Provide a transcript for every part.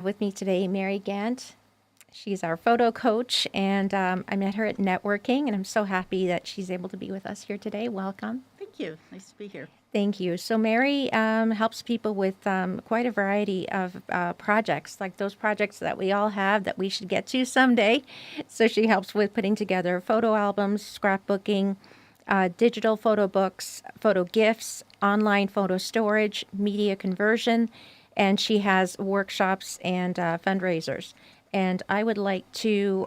With me today, Mary Gant. She's our photo coach, and I met her at networking, and I'm so happy that she's able to be with us here today. Welcome. Thank you. Nice to be here. Thank you. So, Mary helps people with quite a variety of projects, like those projects that we all have that we should get to someday. So, she helps with putting together photo albums, scrapbooking, digital photo books, photo gifts, online photo storage, media conversion, and she has workshops and fundraisers. And I would like to,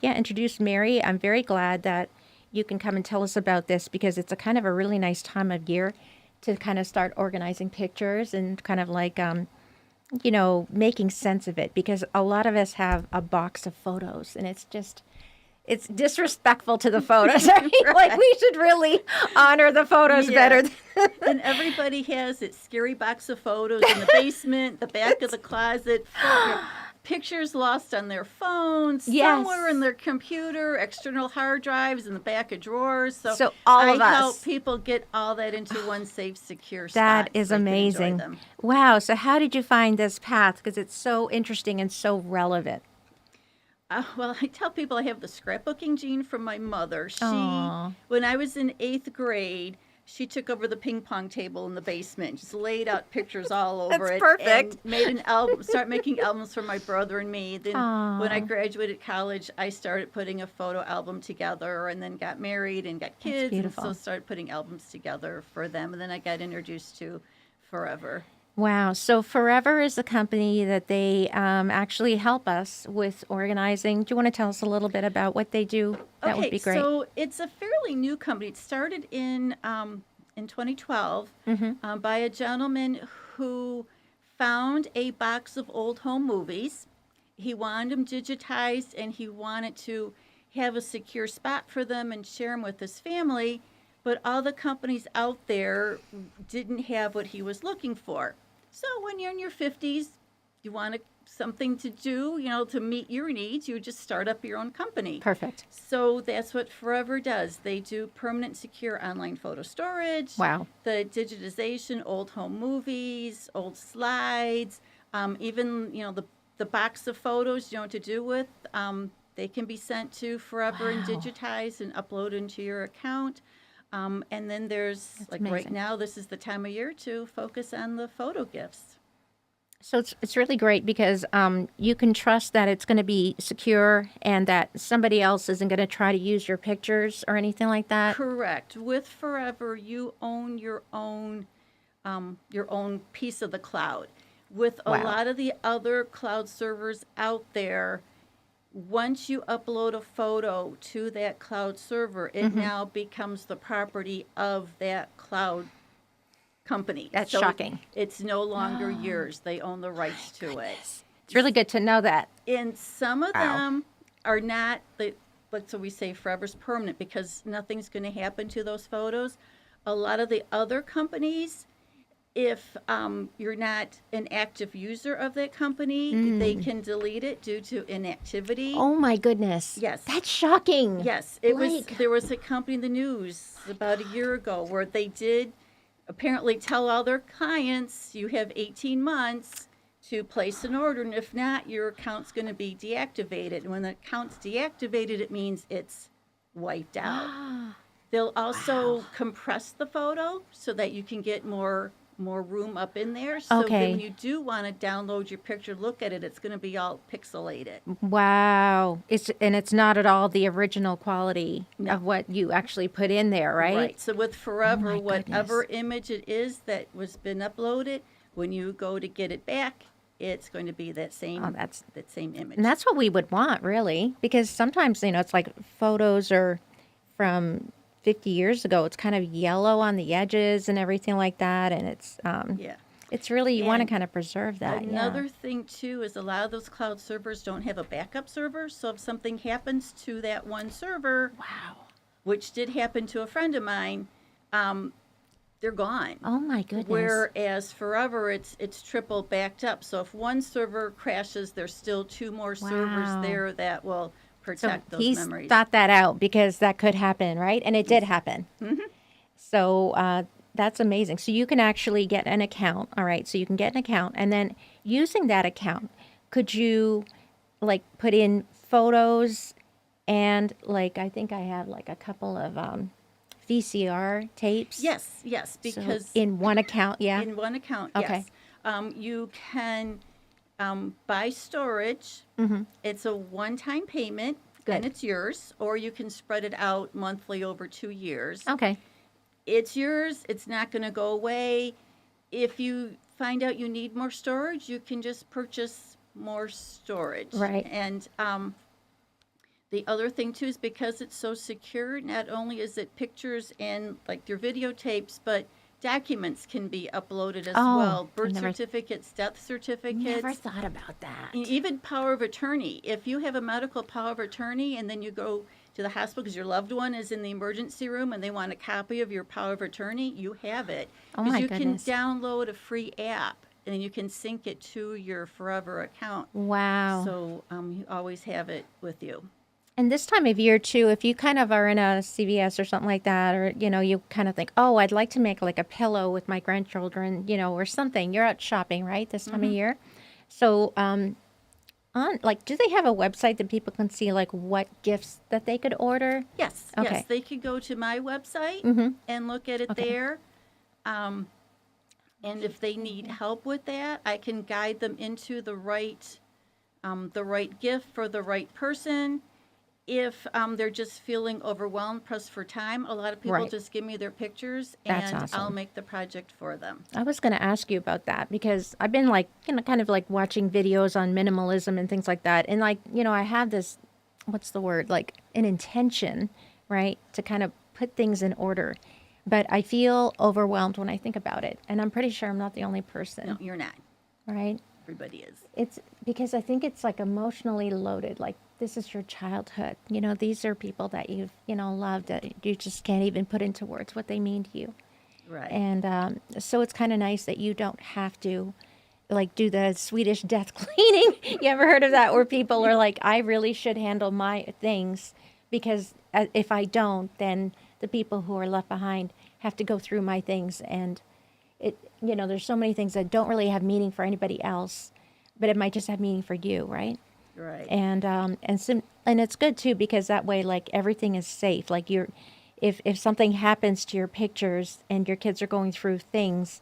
introduce Mary. I'm very glad that you can come and tell us about this because it's a kind of a really nice time of year to kind of start organizing pictures and kind of like, making sense of it because a lot of us have a box of photos and it's disrespectful to the photos. Right? Like we should really honor the photos better. And everybody has its scary box of photos in the basement, the back of the closet, pictures lost on their phones, somewhere in their computer, external hard drives in the back of drawers. So all of us. I help people get all that into one safe, secure spot. That is amazing. Wow. So how did you find this path? Because it's so interesting and so relevant. Well, I tell people I have the scrapbooking gene from my mother. Aww. When I was in 8th grade, she took over the ping pong table in the basement, just laid out pictures all over That's it. Perfect. And made an album, started making albums for my brother and me. Then Aww. when I graduated college, I started putting a photo album together and then got married and got kids. And so started putting albums together for them. And then I got introduced to Forever. Wow. So Forever is a company that they actually help us with organizing. Do you want to tell us a little bit about what they do? That would be great. So it's a fairly new company. It started in 2012 by a gentleman who found a box of old home movies. He wanted them digitized and he wanted to have a secure spot for them and share them with his family. But all the companies out there didn't have what he was looking for. So when you're in your 50s, you want something to do, to meet your needs, you just start up your own company. Perfect. So that's what Forever does. They do permanent secure online photo storage. Wow. The digitization, old home movies, old slides, even, the box of photos you know what to do with. They can be sent to Forever and digitized and uploaded into your account. And then there's, amazing. Right now, this is the time of year to focus on the photo gifts. So it's really great because you can trust that it's going to be secure and that somebody else isn't going to try to use your pictures or anything like that. Correct. With Forever, you own your own piece of the cloud. With a lot of the other cloud servers out there, once you upload a photo to that cloud server, it now becomes the property of that cloud company. That's shocking. It's no longer yours. They own the rights to it. It's really good to know that. And some of them are not, so we say Forever's permanent because nothing's going to happen to those photos. A lot of the other companies, if you're not an active user of that company, they can delete it due to inactivity. Oh my goodness. Yes. That's shocking. Yes. There was a company in the news about a year ago where they did apparently tell all their clients, you have 18 months to place an order, and if not, your account's going to be deactivated. And when the account's deactivated, it means it's wiped out. They'll also compress the photo so that you can get more room up in there. So then when you do want to download your picture, look at it, it's going to be all pixelated. Wow. It's not at all the original quality of what you actually put in there, right? Right. So with Forever, whatever image it is that was been uploaded, when you go to get it back, it's going to be that same that same image. And that's what we would want, really, because sometimes, it's like photos are from 50 years ago. It's kind of yellow on the edges and everything like that, and it's really, you want to kind of preserve that. Another thing too is a lot of those cloud servers don't have a backup server, so if something happens to that one server, which did happen to a friend of mine, they're gone. Oh my goodness. Whereas Forever, it's triple backed up, so if one server crashes, there's still 2 more servers there that will protect those memories. He's thought that out because that could happen, right? And it did happen. So that's amazing. So you can actually get an account. All right. So you can get an account, and then using that account, could you like put in photos and like I think I have like a couple of VCR tapes. Yes, So because in one account, yeah. in one account, Okay. yes. You can buy storage. It's a one-time payment, Good. and it's yours, or you can spread it out monthly over 2 years. Okay. It's yours. It's not going to go away. If you find out you need more storage, you can just purchase more storage. Right. And the other thing too is because it's so secure, not only is it pictures and like your videotapes, but documents can be uploaded as Oh, well. Birth never- certificates, death certificates. Never thought about that. Even power of attorney. If you have a medical power of attorney and then you go to the hospital because your loved one is in the emergency room and they want a copy of your power of attorney, you have it. Oh Because my you goodness. can download a free app and then you can sync it to your Forever account. Wow. So you always have it with you. And this time of year too, if you kind of are in a CVS or something like that, or you kind of think, oh, I'd like to make like a pillow with my grandchildren, or something. You're out shopping, right? This time of year. So, on like, do they have a website that people can see like what gifts that they could order? Yes, Okay. yes. They could go to my website and look at it there. And if they need help with that, I can guide them into the right gift for the right person. If they're just feeling overwhelmed, pressed for time, a lot of people Right. just give me their pictures That's and awesome. I'll make the project for them. I was going to ask you about that because I've been like, kind of like watching videos on minimalism and things like that. And like, I have this, what's the word? Like an intention, right? To kind of put things in order. But I feel overwhelmed when I think about it. And I'm pretty sure I'm not the only person, No, you're not. right? Everybody is. It's because I think it's like emotionally loaded. Like this is your childhood. These are people that you've, loved that you just can't even put into words what they mean to you. Right. And so it's kind of nice that you don't have to like do the Swedish death cleaning. You ever heard of that? Where people are like, I really should handle my things because if I don't, then the people who are left behind have to go through my things. And there's so many things that don't really have meaning for anybody else, but it might just have meaning for you, right? Right. And it's good too because that way like everything is safe. Like if something happens to your pictures and your kids are going through things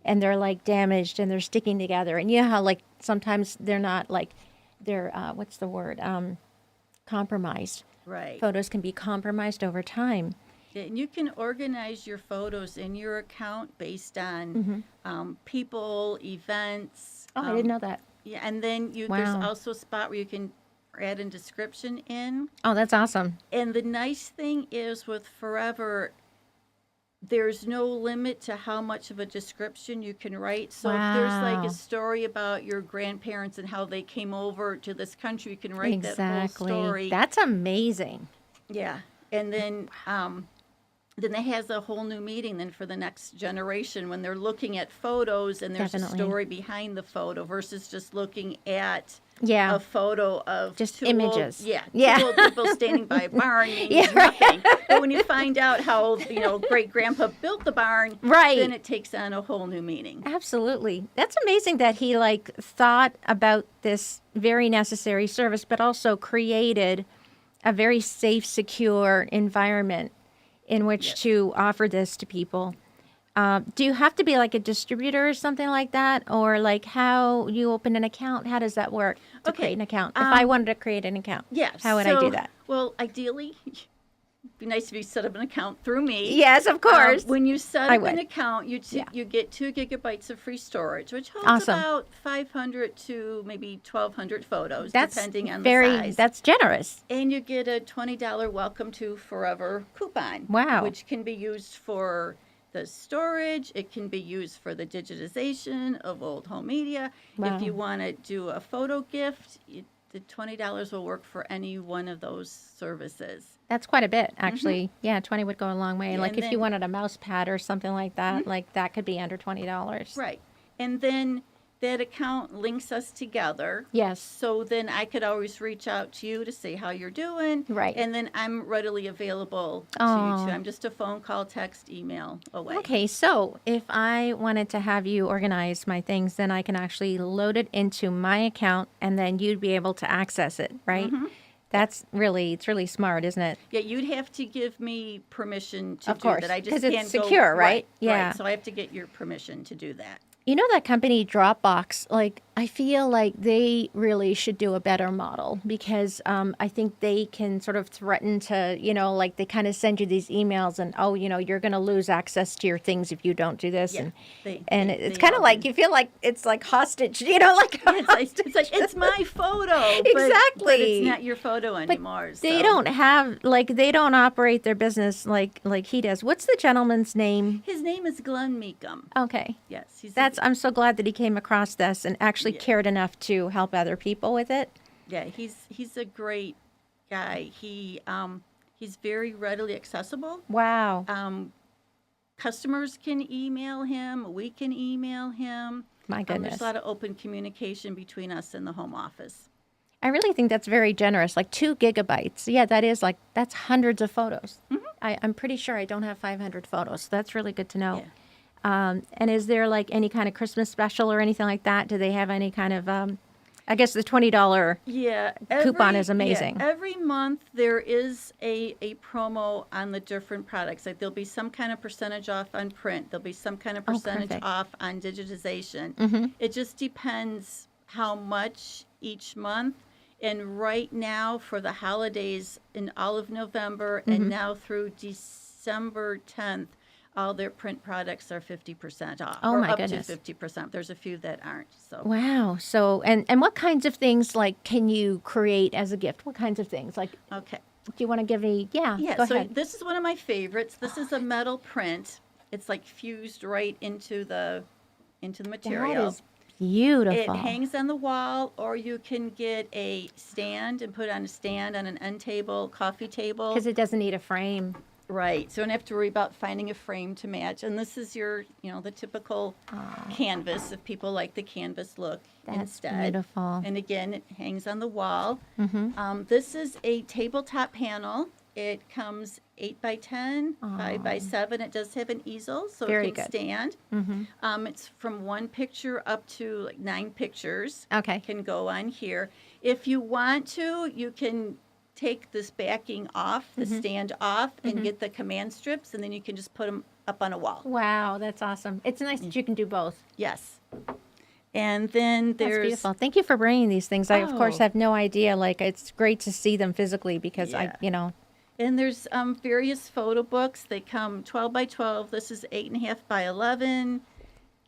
and they're like damaged and they're sticking together, and you know how like sometimes they're not like they're what's the word, compromised. Right. Photos can be compromised over time. And you can organize your photos in your account based on people, events. Oh, I didn't know that. Yeah, and then there's Wow. also a spot where you can add a description in. Oh, that's awesome. And the nice thing is with Forever, there's no limit to how much of a description you can write. So if there's like Wow. a story about your grandparents and how they came over to this country, you can write that whole story. That's amazing. Yeah. And then it has a whole new meaning then for the next generation when they're looking at photos and there's Definitely. a story behind the photo versus just looking at Yeah. a photo of Just two images. Old, Yeah. two old people standing by a barn means Yeah, right. nothing. But when you find out how great grandpa built the barn, Right. then it takes on a whole new meaning. Absolutely. That's amazing that he like thought about this very necessary service, but also created a very safe, secure environment in which Yes. to offer this to people. Do you have to be like a distributor or something like that? Or like how you open an account? How does that work to Okay, create an account? If I wanted to create an account, Yeah. how would I do that? Well, ideally, it'd be nice if you set up an account through me. Yes, of course. When you set I up an would. account, you Yeah. you get 2 gigabytes of free storage, which holds Awesome. about 500 to maybe 1,200 photos, That's depending on very, the size. that's generous. And you get a $20 Welcome to Forever coupon. Wow. Which can be used for the storage. It can be used for the digitization of old home media. Wow. If you want to do a photo gift, the $20 will work for any one of those services. That's quite a bit, actually. Yeah, 20 would go a long way. Yeah, Like and if you then- wanted a mouse pad or something like that, like that could be under $20. Right. And then that account links us together. Yes. So then I could always reach out to you to say how you're doing. Right. And then I'm readily available to Oh. you too. I'm just a phone call, text, email away. Okay, so if I wanted to have you organize my things, then I can actually load it into my account and then you'd be able to access it, right? It's really smart, isn't it? Yeah, you'd have to give me permission to Of do course, that. I just 'cause can't it's go. secure, right? Yeah. Right. So I have to get your permission to do that. You know that company Dropbox, like I feel like they really should do a better model because I think they can sort of threaten to, like they kind of send you these emails and, oh, you're going to lose access to your things if you don't do this. Yeah, And they it's kind of all like do. you feel like it's like hostage, like It's like it's my photo. But Exactly. it's not your photo anymore. They so. don't have they don't operate their business like he does. What's the gentleman's name? His name is Glenn Meekum. Okay. Yes, he's I'm so glad that he came across this and actually Yeah. cared enough to help other people with it. yeah, he's a great guy. He's very readily accessible. Wow. Customers can email him. We can email him. My There's goodness. a lot of open communication between us and the home office. I really think that's very generous. Like 2 gigabytes. Yeah, that's hundreds of photos. I'm pretty sure I don't have 500 photos. So that's really good to know. And is there like any kind of Christmas special or anything like that? Do they have any kind of, I guess the $20 Yeah, coupon is amazing. every month there is a promo on the different products. Like there'll be some kind of percentage off on print. There'll be some kind of percentage perfect. off on digitization. It just depends how much each month. And right now for the holidays in all of November and now through December 10th, all their print products are 50% off. Oh, or my up goodness. to 50%. There's a few that aren't. So Wow. So, and what kinds of things like can you create as a gift? What kinds of things? Like, okay. do you want to give me, yeah, Yeah, go so ahead. this is one of my favorites. This is a metal print. It's like fused right into the material. That is beautiful. It hangs on the wall, or you can get a stand and put it on a stand on an end table, coffee table. Because it doesn't need a frame. Right, so you don't have to worry about finding a frame to match. And this is your, the typical canvas if people like the canvas look That's instead. beautiful. And again, it hangs on the wall. This is a tabletop panel. It comes 8 by 10, 5 by 7. It does have an easel, so Very it can good. stand. It's from 1 picture up to like 9 pictures. Okay. Can go on here. If you want to, you can take this backing off, the stand off, and get the command strips, and then you can just put them up on a wall. Wow, that's awesome. It's nice that you can do both. Yes. And then That's there's beautiful. Thank you for bringing these things. I, of course, Oh. have no idea. Like, it's great to see them physically because Yeah. And there's various photo books. They come 12 by 12. This is 8.5 by 11,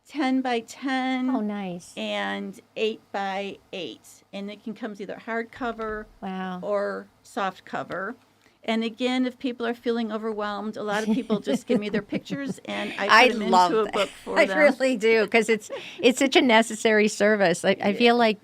10 by 10, oh, nice. and 8 by 8. And it can come as either hardcover Wow. or soft cover. And again, if people are feeling overwhelmed, a lot of people just give me their pictures and I put them into a book for I them. really do because it's such a necessary service. I feel like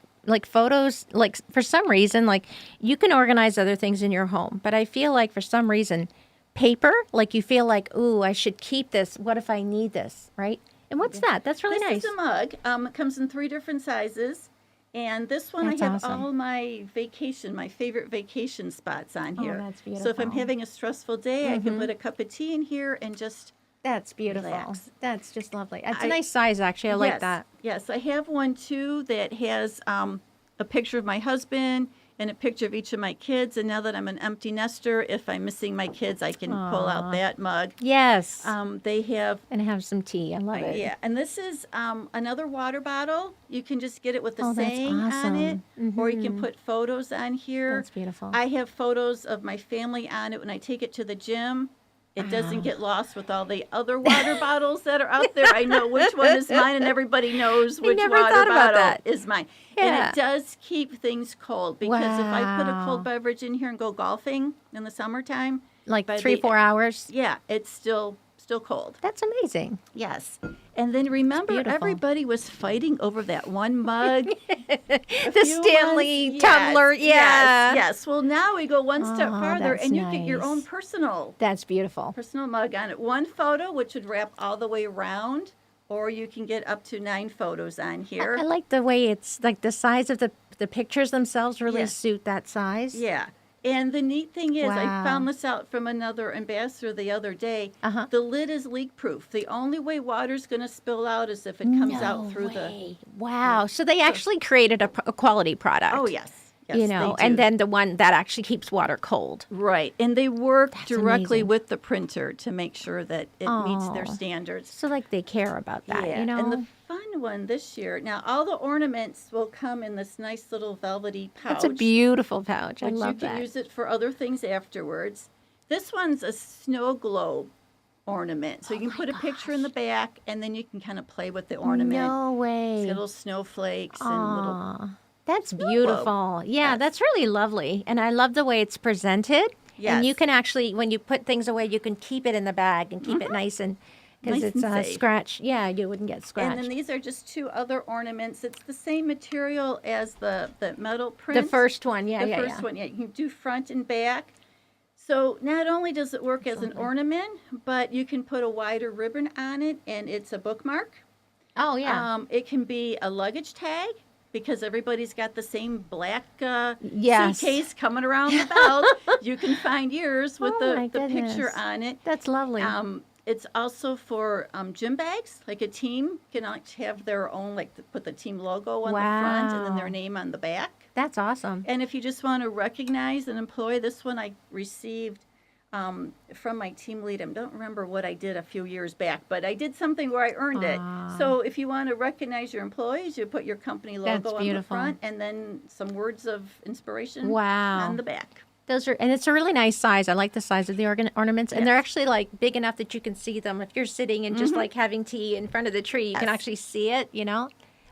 photos, like for some reason, like you can organize other things in your home, but I feel like for some reason, paper, like you feel like, ooh, I should keep this. What if I need this, right? And what's that? That's really nice. This is a mug. It comes in 3 different sizes. And this one, That's I have awesome. all my favorite vacation spots on here. that's So if I'm beautiful. having a stressful day, I can put a cup of tea in here and just That's beautiful. Relax. That's just lovely. That's a I- nice size, actually. I like Yes, that. Yes, I have one too that has a picture of my husband and a picture of each of my kids. And now that I'm an empty nester, if I'm missing my kids, I can pull out that mug. Yes. They have, And have some tea. I love it. yeah, and this is another water bottle. You can just get it with the Oh, that's saying on it, awesome. or you can put photos on here. That's beautiful. I have photos of my family on it when I take it to the gym. It doesn't get lost with all the other water bottles that are out there. I know which one is mine, and everybody knows which never water thought about bottle that. is mine. Yeah. And it does keep things cold because if I put a Wow. cold beverage in here and go golfing in the summertime, Like by 3, the- 4 hours. yeah, it's still cold. That's amazing. Yes. And then remember, beautiful. everybody was fighting over that one mug. The Stanley tumbler. Yeah. Yes. Well, now we go one step Oh, farther, that's and you get your own nice. personal That's beautiful. mug on it. One photo, which would wrap all the way around, or you can get up to 9 photos on I here. like the way it's like the size of the pictures themselves really Yes. suit that size. Yeah. And the neat thing is, I Wow. found this out from another ambassador the other day. Uh-huh. The lid is leak proof. The only way water's going to spill out is if it comes out through the. Wow. So they actually created a quality product. Oh, yes. Yes, You know, they do. and then the one that actually keeps water cold. Right. And they work directly amazing. with the printer to make sure that it meets their Aw. standards. So like they care about that, Yeah. you know? And the fun one this year, now all the ornaments will come in this nice little velvety pouch. That's a beautiful pouch. I which love you can that. use it for other things afterwards. This one's a snow globe ornament. So you can put a picture in the back, and then you can kind of play with the ornament. No It's way. got little snowflakes and little. Aw, that's globe. beautiful. Yeah, Yes. that's really lovely. And I love the way it's presented. And you Yes. can actually, when you put things away, you can keep it in the bag and keep it nice and because Nice it's and safe. scratch. Yeah, you wouldn't get And scratched. then these are just 2 other ornaments. It's the same material as the metal print. The first one, yeah, The yeah, first yeah. one, yeah. You can do front and back. So not only does it work as an ornament, but you can put a wider ribbon on it, and it's a bookmark. Oh, yeah. It can be a luggage tag because everybody's got the same black Yes. suitcase coming around the belt. You can find yours with Oh, my the picture goodness. on it. That's lovely. It's also for gym bags. Like a team can have their own, like put the team logo on the front and then their Wow. name on the back. That's awesome. And if you just want to recognize an employee, this one I received from my team lead. I don't remember what I did a few years back, but I did something where I earned it. So if you want to recognize your employees, you put your company logo That's on the beautiful. front and then some words of inspiration Wow. on the back. Those are, and it's a really nice size. I like the size of the ornaments, and they're actually like big enough that you can see them. If you're sitting and just like having tea in front of the tree, you can Yes. actually see it. You know,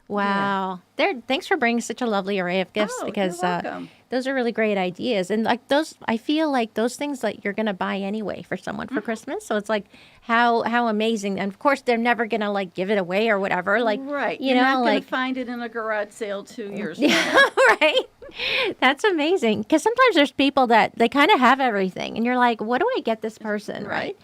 wow. Thanks for bringing such a lovely array of gifts Oh, because you're welcome. those are really great ideas. And like those, I feel like those things that you're gonna buy anyway for someone for Christmas. So it's like how amazing. And of course, they're never gonna like give it away or whatever. Like Right. you You're know, not going like to find it in a garage sale 2 years from now. yeah, right. That's amazing. Because sometimes there's people that they kind of have everything, and you're like, what do I get this person, right?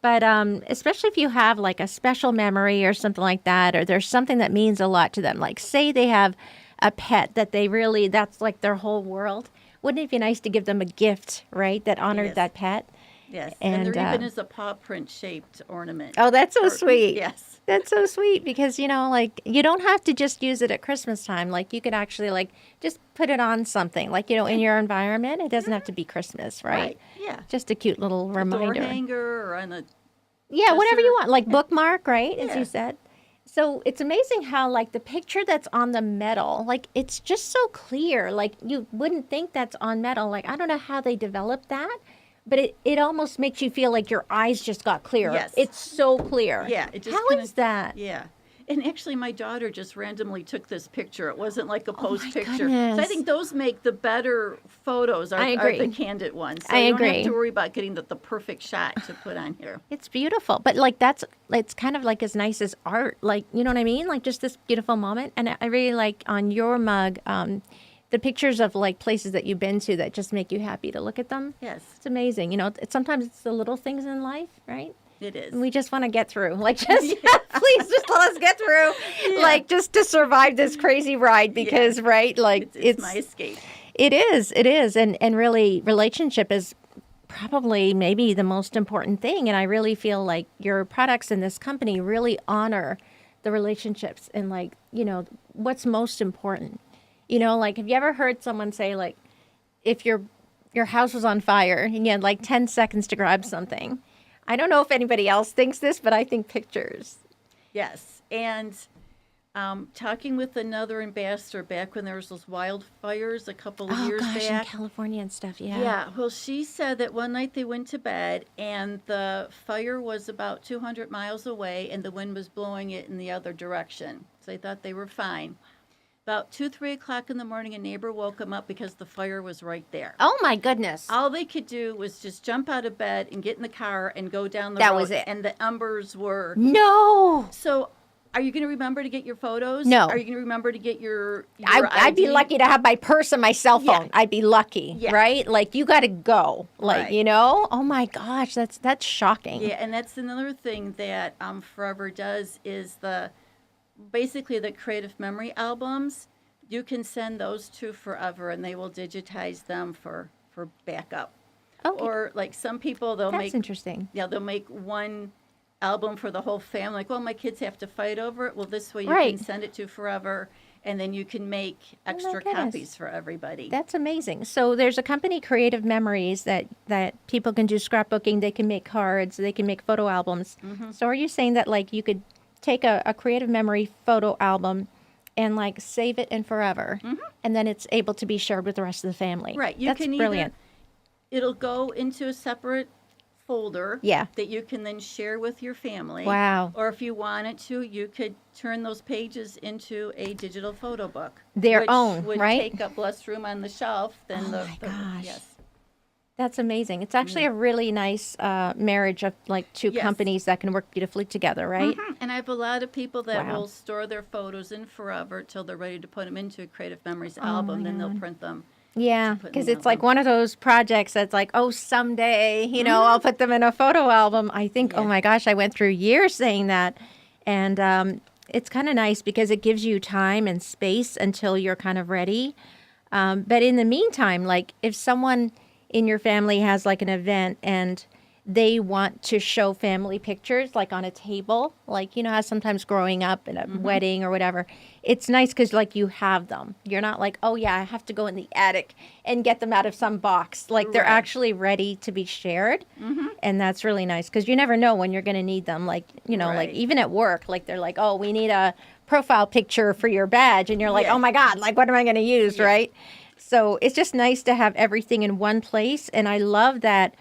But especially if you have like a special memory or something like that, or there's something that means a lot to them, like say they have a pet that they really, that's like their whole world. Wouldn't it be nice to give them a gift, right, that honored Yes. that pet? Yes. And, And there even is a paw print shaped ornament. Oh, that's so Or- sweet. Yes. That's so sweet because, you know, like you don't have to just use it at Christmas time. Like you could actually like just put it on something like, you know, in your environment. It doesn't have to be Christmas, right? Yeah. Just a cute little Door reminder. hanger or on a. Yeah, whatever dresser. you want, like bookmark, right? As Yeah. you said. So it's amazing how like the picture that's on the metal, like it's just so clear. Like you wouldn't think that's on metal. Like I don't know how they developed that, but it almost makes you feel like your eyes just got clearer. Yes. It's so clear. Yeah, it just How kinda- is that? Yeah. And actually, my daughter just randomly took this picture. It wasn't like a post my picture. So I goodness. think those make the better photos. Are, I are the agree. candid ones. So I you don't agree. have to worry about getting the perfect shot to put on here. It's beautiful, but like it's kind of like as nice as art. Like you know what I mean? Like just this beautiful moment. And I really like on your mug the pictures of like places that you've been to that just make you happy to look at them. Yes, It's amazing. You know, sometimes it's the little things in life, right? it is. And we just want to get through. Like just please just let us get through. Like just to survive this crazy ride because right? Like It's my escape. it is. And really relationship is probably maybe the most important thing. And I really feel like your products in this company really honor the relationships and like, you know, what's most important. You know, like have you ever heard someone say like if your house was on fire and you had like 10 seconds to grab something. I don't know if anybody else thinks this, but I think pictures. Yes, and talking with another ambassador back when there was those wildfires a couple of years gosh, in back. California and stuff. Yeah. Yeah, well, she said that one night they went to bed and the fire was about 200 miles away and the wind was blowing it in the other direction. So they thought they were fine. About 2, 3 o'clock in the morning, a neighbor woke them up because the fire was right there. Oh my goodness. All they could do was just jump out of bed and get in the car and go down the That road. was it. And the embers were. No. So Are you going to remember to get your photos? No. Are you going to remember to get your I'd be ID? lucky to have my purse and my cell phone. Yeah. I'd be lucky, Yeah. right? Like, you got to go. Like, Right. you know? Oh, my gosh, that's shocking. Yeah, and that's another thing that Forever does is basically the creative memory albums. You can send those to Forever, and they will digitize them for backup. Okay. Or like some people, That's interesting. they'll make one album for the whole family. Like, well, my kids have to fight over it. Well, this way you Right. can send it to Forever, and then you can make extra goodness. copies for everybody. That's amazing. So there's a company, Creative Memories, that people can do scrapbooking. They can make cards. They can make photo albums. Mm-hmm. So are you saying that, like, you could take a Creative Memory photo album and, like, save it in Forever, and then it's able to be shared with the rest of the family? Right. You That's can brilliant. It'll go into a separate folder Yeah. that you can then share with your family. Wow. Or if you wanted to, you could turn those pages into a digital photo book. Their which own, would right? take up less room on the shelf than Oh the my gosh. yes. That's amazing. It's actually a really nice marriage of, like, two Yes. companies that can work beautifully together, right? Mhm. And I have a lot of people that Wow. will store their photos in Forever till they're ready to put them into a Creative Memories Oh album. my Then they'll God. print them. Yeah, put in because the it's like album. one of those projects that's like, oh, someday, I'll put them in a photo album. I think, oh Yeah. my gosh, I went through years saying that. And it's kind of nice because it gives you time and space until you're kind of ready. But in the meantime, like, if someone in your family has, like, an event and they want to show family pictures, like, on a table, like, how sometimes growing up in a wedding or whatever, it's nice because, like, you have them. You're not like, oh yeah, I have to go in the attic and get them out of some box. Like, they're Right. actually ready to be shared. And that's really nice because you never know when you're going to need them. Like, like, Right. even at work, like, they're like, oh, we need a profile picture for your badge. And you're like, Yeah. oh my God, like, what am I going to use, Yeah. right? So it's just nice to have everything in one place. And I love that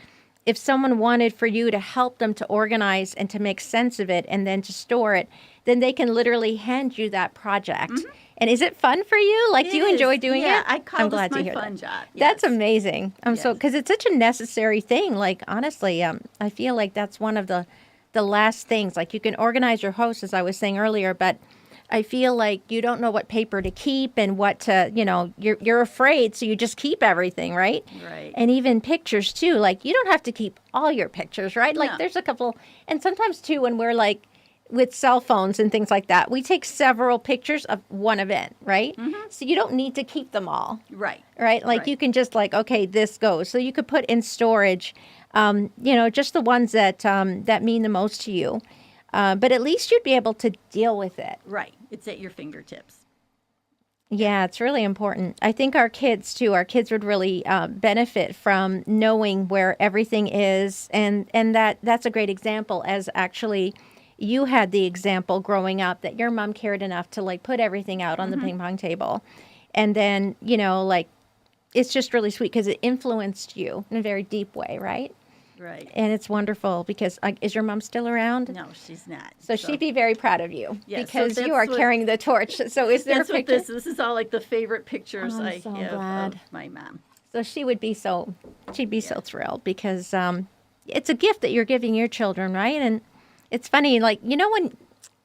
if someone wanted for you to help them to organize and to make sense of it and then to store it, then they can literally hand you that project. And is it fun for you? Like, do you It enjoy is. doing Yeah, it? I call I'm this glad my to hear fun that. job. That's Yes. amazing. So Yes. because it's such a necessary thing. Like, honestly, I feel like that's one of the last things. Like, you can organize your house, as I was saying earlier, but I feel like you don't know what paper to keep and what to, you're afraid, so you just keep everything, right? Right. And even pictures too. Like, you don't have to keep all your pictures, right? Like, No. there's a couple, and sometimes too, when we're like with cell phones and things like that, we take several pictures of one event, right? So you don't need to keep them all, Right. right? Like, Right. you can just, like, okay, this goes. So you could put in storage, just the ones that mean the most to you. But at least you'd be able to deal with it. Right. It's at your fingertips. Yeah, it's really important. I think our kids would really benefit from knowing where everything is. And that's a great example, as actually you had the example growing up that your mom cared enough to, like, put everything out on the ping pong table. And then, like, it's just really sweet because it influenced you in a very deep way, right? Right. And it's wonderful because is your mom still around? No, she's not. So she'd be very proud of you Yeah, so because you that's are what- carrying the torch. So is there a That's what picture? this is all like the favorite pictures Oh, I'm I so have glad. of my mom. So she'd be so thrilled because it's a gift that you're giving your children, right? And it's funny, like, when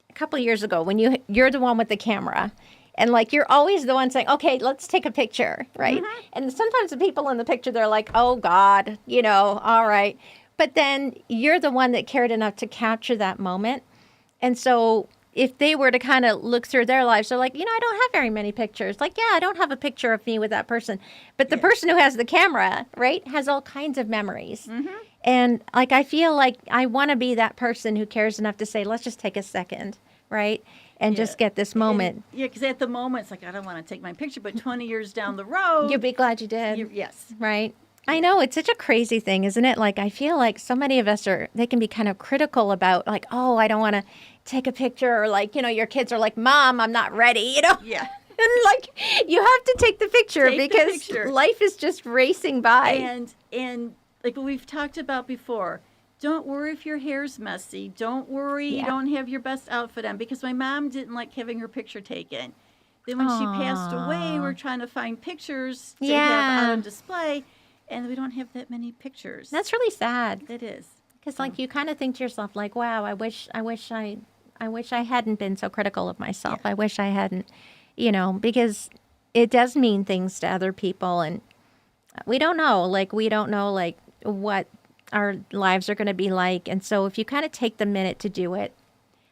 a couple of years ago when you're the one with the camera. And, like, you're always the one saying, okay, let's take a picture, right? And sometimes the people in the picture, they're like, oh, God, all right. But then you're the one that cared enough to capture that moment. And so if they were to kind of look through their lives, they're like, I don't have very many pictures. Like, yeah, I don't have a picture of me with that person. But the person who has the camera, right, has all kinds of memories. And, like, I feel like I want to be that person who cares enough to say, let's just take a second, right? And just get this moment. Yeah, because at the moment, it's like, I don't want to take my picture, but 20 years down the road. You'll be glad you did. Yes. Right. I know, it's such a crazy thing, isn't it? Like, I feel like so many of us they can be kind of critical about, like, oh, I don't want to take a picture, or, like, your kids are like, Mom, I'm not ready, Yeah. And, like, you have to take the picture Take the because picture. life is just racing by. And like we've talked about before, don't worry if your hair's messy. Don't worry you don't have your best outfit on, because my mom didn't like having her picture taken. Then when she passed away, we're trying to find pictures to have out on display, and we don't have that many pictures. That's really sad It is. because, like, you kind of think to yourself, like, wow, I wish I I wish I hadn't been so critical of myself. I wish I hadn't, because it does mean things to other people, and we don't know like what our lives are going to be like. And so if you kind of take the minute to do it,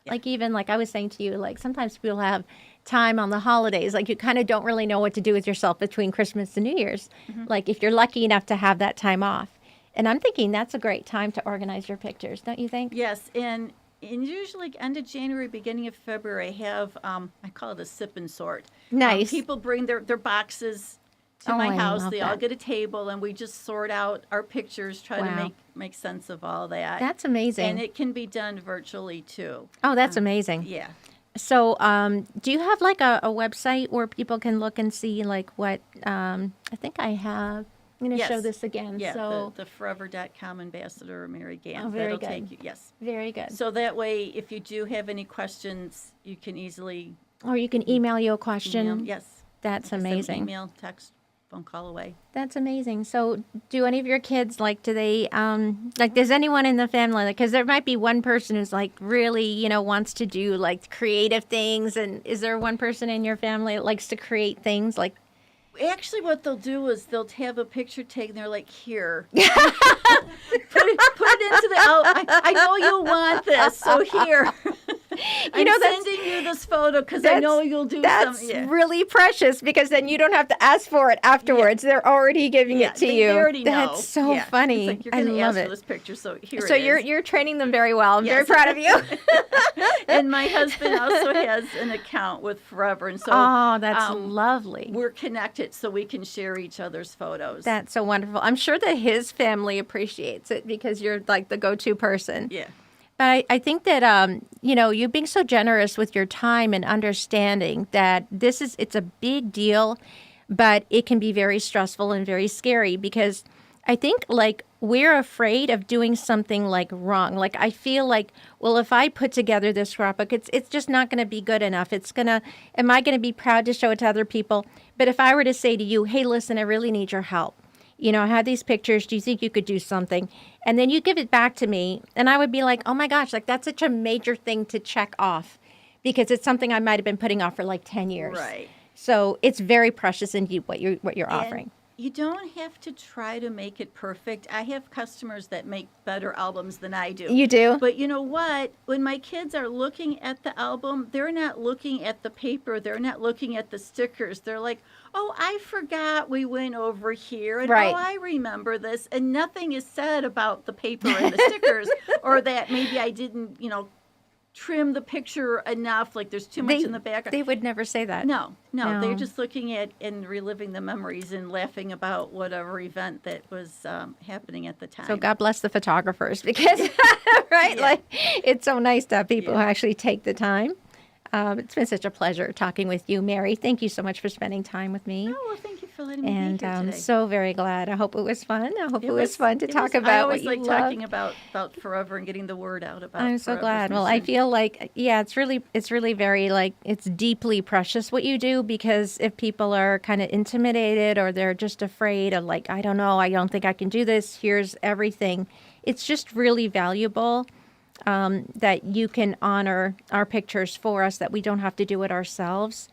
like even like I was saying to you, like sometimes people have time on the holidays, like you kind of don't really know what to do with yourself between Christmas and New Year's. Like if you're lucky enough to have that time off. And I'm thinking that's a great time to organize your pictures, don't you think? Yes, and usually end of January, beginning of February, I have I call it a sip and sort. Nice. People bring their boxes to Oh, my I house. love They all that. get a table, and we just sort out our pictures, try to Wow. make sense of all that. That's amazing. And it can be done virtually too. Oh, that's amazing. Yeah. So, do you have like a website where people can look and see like what, I think I have, I'm going to show Yes. this again. Yeah, So, the forever.com ambassador, Mary Gant. Oh, very That'll good. take you. Yes. very good. So that way, if you do have any questions, you can easily Or you can email you a email. question. Yes. That's Like I said, amazing. Email, text, phone call away. That's amazing. So, do any of your kids like? Do they like? Does anyone in the family like? Because there might be one person who's like really, wants to do like creative things, and is there one person in your family that likes to create things like? Actually, what they'll do is they'll have a picture taken. They're like, here, put it into the. I know you'll want this, so here. I'm that's- sending you this photo because I know you'll do That's something. Yeah. really precious because then you don't have to ask for it afterwards. They're already giving it to they you. already know. That's so Yeah. funny. It's like, you're I going to love ask it. for this picture, so here So it is. you're training them very well. I'm very Yes. proud of you. And my husband also has an account with Forever, and so Oh, that's lovely. we're connected, so we can share each other's photos. That's so wonderful. I'm sure that his family appreciates it because you're like the go-to person. Yeah. But I think that, you being so generous with your time and understanding that it's a big deal, but it can be very stressful and very scary because I think like we're afraid of doing something like wrong. Like I feel like, well, if I put together this scrapbook, it's just not going to be good enough. Am I going to be proud to show it to other people? But if I were to say to you, hey, listen, I really need your help. I have these pictures. Do you think you could do something? And then you give it back to me. And I would be like, oh my gosh, like that's such a major thing to check off because it's something I might have been putting off for like 10 years. Right. So it's very precious indeed what you're offering. You don't have to try to make it perfect. I have customers that make better albums than I do. You do? But you know what? When my kids are looking at the album, they're not looking at the paper. They're not looking at the stickers. They're like, oh, I forgot we went over here. And Right. oh, I remember this. And nothing is said about the paper and the stickers or that maybe I didn't, trim the picture enough. Like there's too much in the background. They would never say that. No, No. they're just looking at and reliving the memories and laughing about whatever event that was happening at the time. So God bless the photographers because, right? Yeah. Like it's so nice to have people Yeah. who actually take the time. It's been such a pleasure talking with you, Mary. Thank you so much for spending time with me. Oh, well, thank you for letting me And be here I'm today. so very glad. I hope it was fun. I hope it was fun to it talk was- about I always what you like love. talking about Forever and getting the word out about I'm so Forever's glad. Well, I mission. feel like, yeah, it's really very like, it's deeply precious what you do because if people are kind of intimidated or they're just afraid of like, I don't know, I don't think I can do this, here's everything. It's just really valuable that you can honor our pictures for us, that we don't have to do it ourselves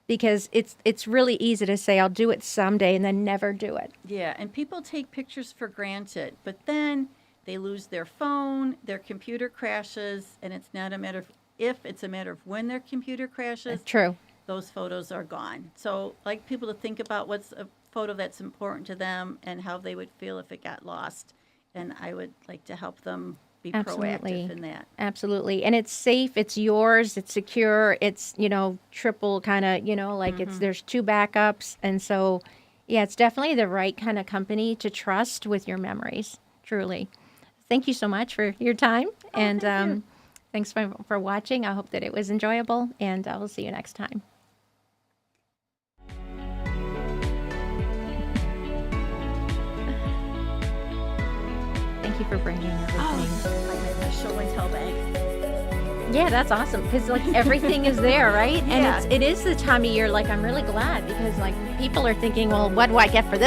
because it's really easy to say, I'll do it someday and then never do it. Yeah, and people take pictures for granted, but then they lose their phone, their computer crashes, and it's not a matter of if, it's a matter of when their computer crashes. True. Those photos are gone. So I'd like people to think about what's a photo that's important to them and how they would feel if it got lost. And I would like to help them be Absolutely. proactive in that. Absolutely. And it's safe, it's yours, it's secure, it's, triple kind of, like Mm-hmm. there's 2 backups. And so, yeah, it's definitely the right kind of company to trust with your memories, truly. Thank you so much for your time. And thank you. thanks for watching. I hope that it was enjoyable, and I will see you next time. Thank you for bringing everything. Like my show and tell bag. Yeah, that's awesome because like everything is there, right? Yeah. And it is the time of year. Like I'm really glad because like people are thinking, well, what do I get for this?